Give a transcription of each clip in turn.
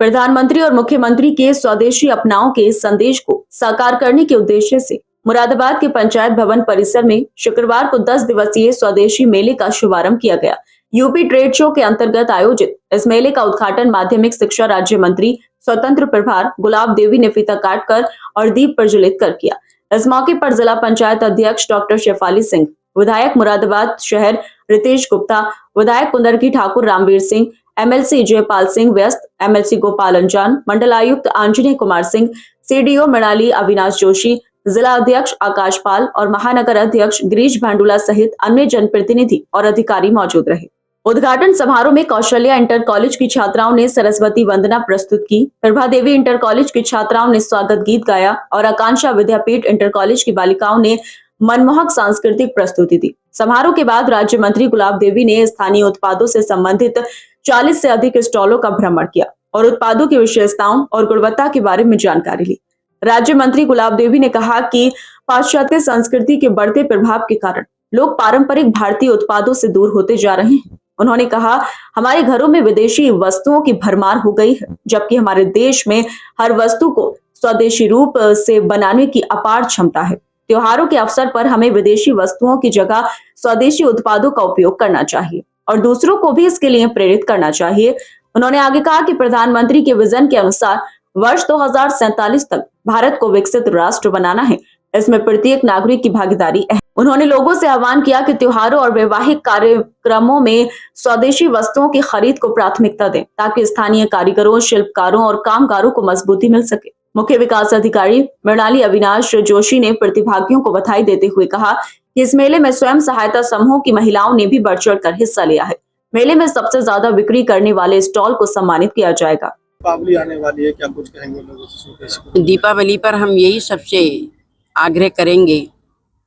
प्रधानमंत्री और मुख्यमंत्री के स्वदेशी अपनाओं के संदेश को साकार करने के उद्देश्य से मुरादाबाद के पंचायत भवन परिसर में शुक्रवार को 10 दिवसीय स्वदेशी मेले का शुभारंभ किया गया। यूपी ट्रेड शो के अंतर्गत आयोजित इस मेले का उद्घाटन माध्यमिक शिक्षा राज्य मंत्री स्वतंत्र प्रभार गुलाब देवी ने फीता काटकर और दीप प्रज्वलित कर किया। इस मौके पर जिला पंचायत अध्यक्ष डॉक्टर शेफाली सिंह, विधायक मुरादाबाद शहर रितेश गुप्ता, विधायक कुंदरकी ठाकुर रामवीर सिंह, एमएलसी जयपाल सिंह व्यस्त, एमएलसी गोपाल अंजान, मंडलायुक्त आंजनेय कुमार सिंह, सीडीओ मृणाली अविनाश जोशी, जिला अध्यक्ष आकाश पाल और महानगर अध्यक्ष गिरीश भांडुला सहित अन्य जनप्रतिनिधि और अधिकारी मौजूद रहे। उद्घाटन समारोह में कौशल्या इंटर कॉलेज की छात्राओं ने सरस्वती वंदना प्रस्तुत की। प्रभा देवी इंटर कॉलेज की छात्राओं ने स्वागत गीत गाया और आकांक्षा विद्यापीठ इंटर कॉलेज की बालिकाओं ने मनमोहक सांस्कृतिक प्रस्तुति दी। समारोह के बाद राज्य मंत्री गुलाब देवी ने स्थानीय उत्पादों से संबंधित 40 से अधिक स्टॉलों का भ्रमण किया और उत्पादों की विशेषताओं और गुणवत्ता के बारे में जानकारी ली। राज्य मंत्री गुलाब देवी ने कहा कि पाश्चात्य संस्कृति के बढ़ते प्रभाव के कारण लोग पारंपरिक भारतीय उत्पादों से दूर होते जा रहे हैं। उन्होंने कहा, हमारे घरों में विदेशी वस्तुओं की भरमार हो गई है, जबकि हमारे देश में हर वस्तु को स्वदेशी रूप से बनाने की अपार क्षमता है। त्योहारों के अवसर पर हमें विदेशी वस्तुओं की जगह स्वदेशी उत्पादों का उपयोग करना चाहिए और दूसरों को भी इसके लिए प्रेरित करना चाहिए। उन्होंने आगे कहा कि प्रधानमंत्री के विजन के अनुसार वर्ष 2047 तक भारत को विकसित राष्ट्र बनाना है। इसमें प्रत्येक नागरिक की भागीदारी है। उन्होंने लोगों से आह्वान किया कि त्योहारों और वैवाहिक कार्यक्रमों में स्वदेशी वस्तुओं की खरीद को प्राथमिकता दें, ताकि स्थानीय कारीगरों, शिल्पकारों और कामगारों को मजबूती मिल सके। मुख्य विकास अधिकारी मृणाली अविनाश जोशी ने प्रतिभागियों को बधाई देते हुए कहा कि इस मेले में स्वयं सहायता समूह की महिलाओं ने भी बढ़ चढ़ कर हिस्सा लिया है। मेले में सबसे ज्यादा बिक्री करने वाले स्टॉल को सम्मानित किया जाएगा। दीपावली आने वाली है, क्या कुछ कहेंगे लोगों से? दीपावली पर हम यही सबसे आग्रह करेंगे,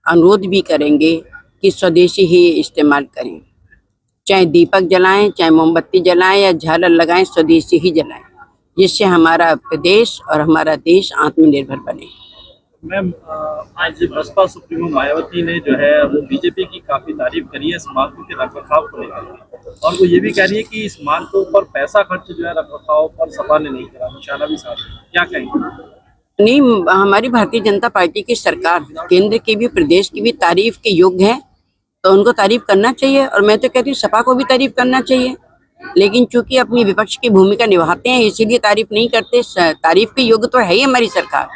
अनुरोध भी करेंगे कि स्वदेशी ही इस्तेमाल करें। चाहे दीपक जलाएं, चाहे मोमबत्ती जलाएं या झालर लगाएं, स्वदेशी ही जलाएं, जिससे हमारा प्रदेश और हमारा देश आत्मनिर्भर बने। मैम, आज बसपा सुप्रीमो मायावती ने जो है वो बीजेपी की काफी तारीफ करी है स्मारकों के रखरखाव को लेकर, और वो ये भी कह रही है कि स्मारकों पर पैसा खर्च जो है रखरखाव पर सपा ने नहीं करा, निशाना भी साध। क्या कहेंगे? नहीं, हमारी भारतीय जनता पार्टी की सरकार केंद्र की भी प्रदेश की भी तारीफ के योग्य है, तो उनको तारीफ करना चाहिए। और मैं तो कहती हूँ सपा को भी तारीफ करना चाहिए, लेकिन चूंकि अपनी विपक्ष की भूमिका निभाते हैं इसीलिए तारीफ नहीं करते। तारीफ के योग्य तो है ही हमारी सरकार,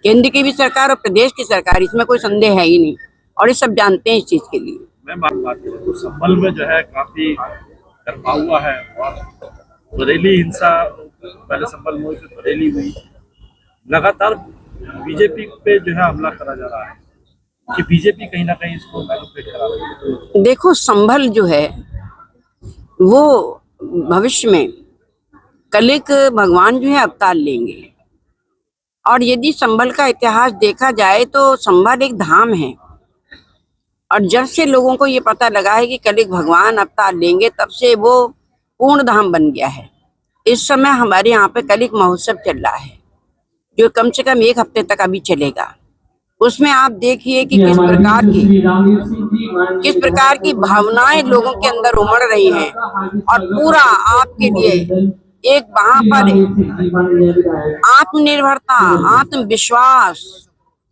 केंद्र की भी सरकार और प्रदेश की सरकार, इसमें कोई संदेह है ही नहीं, और ये सब जानते हैं इस चीज के लिए। मैं बात करूँ तो संभल में जो है काफी गरमा हुआ है और बरेली हिंसा, पहले संभल में फिर बरेली हुई, लगातार बीजेपी पे जो है हमला करा जा रहा है कि बीजेपी कहीं ना कहीं इसको मैनिपुलेट करा रही है। देखो, संभल जो है वो भविष्य में कलिक भगवान जो है अवतार लेंगे, और यदि संभल का इतिहास देखा जाए तो संभल एक धाम है, और जब से लोगों को ये पता लगा है कि कलिक भगवान अवतार लेंगे तब से वो पूर्ण धाम बन गया है। इस समय हमारे यहाँ पे कलिक महोत्सव चल रहा है, जो कम से कम 1 हफ्ते तक अभी चलेगा। उसमें आप देखिए कि किस प्रकार की भावनाएं लोगों के अंदर उमड़ रही हैं, और पूरा आपके लिए एक वहां पर आत्मनिर्भरता, आत्मविश्वास,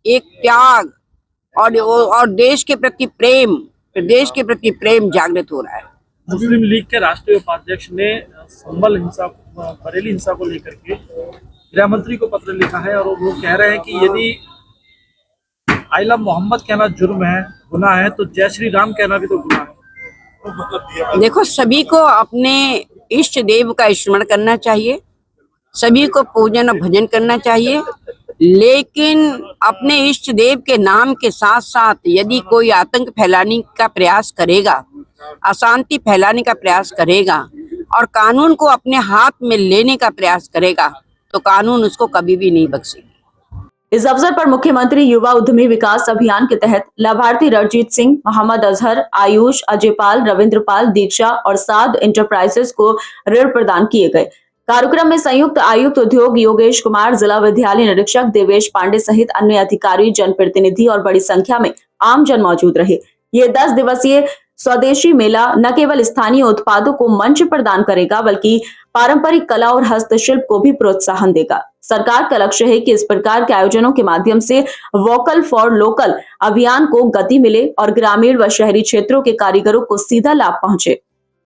एक त्याग और देश के प्रति प्रेम, प्रदेश के प्रति प्रेम जागृत हो रहा है। मुस्लिम लीग के राष्ट्रीय उपाध्यक्ष ने संभल हिंसा, बरेली हिंसा को लेकर के गृह मंत्री को पत्र लिखा है, और वो कह रहे हैं कि यदि आइला मोहम्मद कहना जुर्म है, गुनाह है, तो जय श्री राम कहना भी तो गुनाह है। देखो, सभी को अपने इष्ट देव का स्मरण करना चाहिए, सभी को पूजन और भजन करना चाहिए, लेकिन अपने इष्ट देव के नाम के साथ साथ यदि कोई आतंक फैलाने का प्रयास करेगा, अशांति फैलाने का प्रयास करेगा और कानून को अपने हाथ में लेने का प्रयास करेगा, तो कानून उसको कभी भी नहीं बख्शेगा। इस अवसर पर मुख्यमंत्री युवा उद्यमी विकास अभियान के तहत लाभार्थी रणजीत सिंह, मोहम्मद अजहर, आयुष, अजयपाल, रविंद्रपाल, दीक्षा और साध इंटरप्राइजेस को ऋण प्रदान किए गए। कार्यक्रम में संयुक्त आयुक्त उद्योग योगेश कुमार, जिला विद्यालय निरीक्षक देवेश पांडे सहित अन्य अधिकारी, जनप्रतिनिधि और बड़ी संख्या में आम जन मौजूद रहे। ये 10 दिवसीय स्वदेशी मेला न केवल स्थानीय उत्पादों को मंच प्रदान करेगा बल्कि पारंपरिक कला और हस्तशिल्प को भी प्रोत्साहन देगा। सरकार का लक्ष्य है कि इस प्रकार के आयोजनों के माध्यम से वोकल फॉर लोकल अभियान को गति मिले और ग्रामीण व शहरी क्षेत्रों के कारीगरों को सीधा लाभ पहुंचे।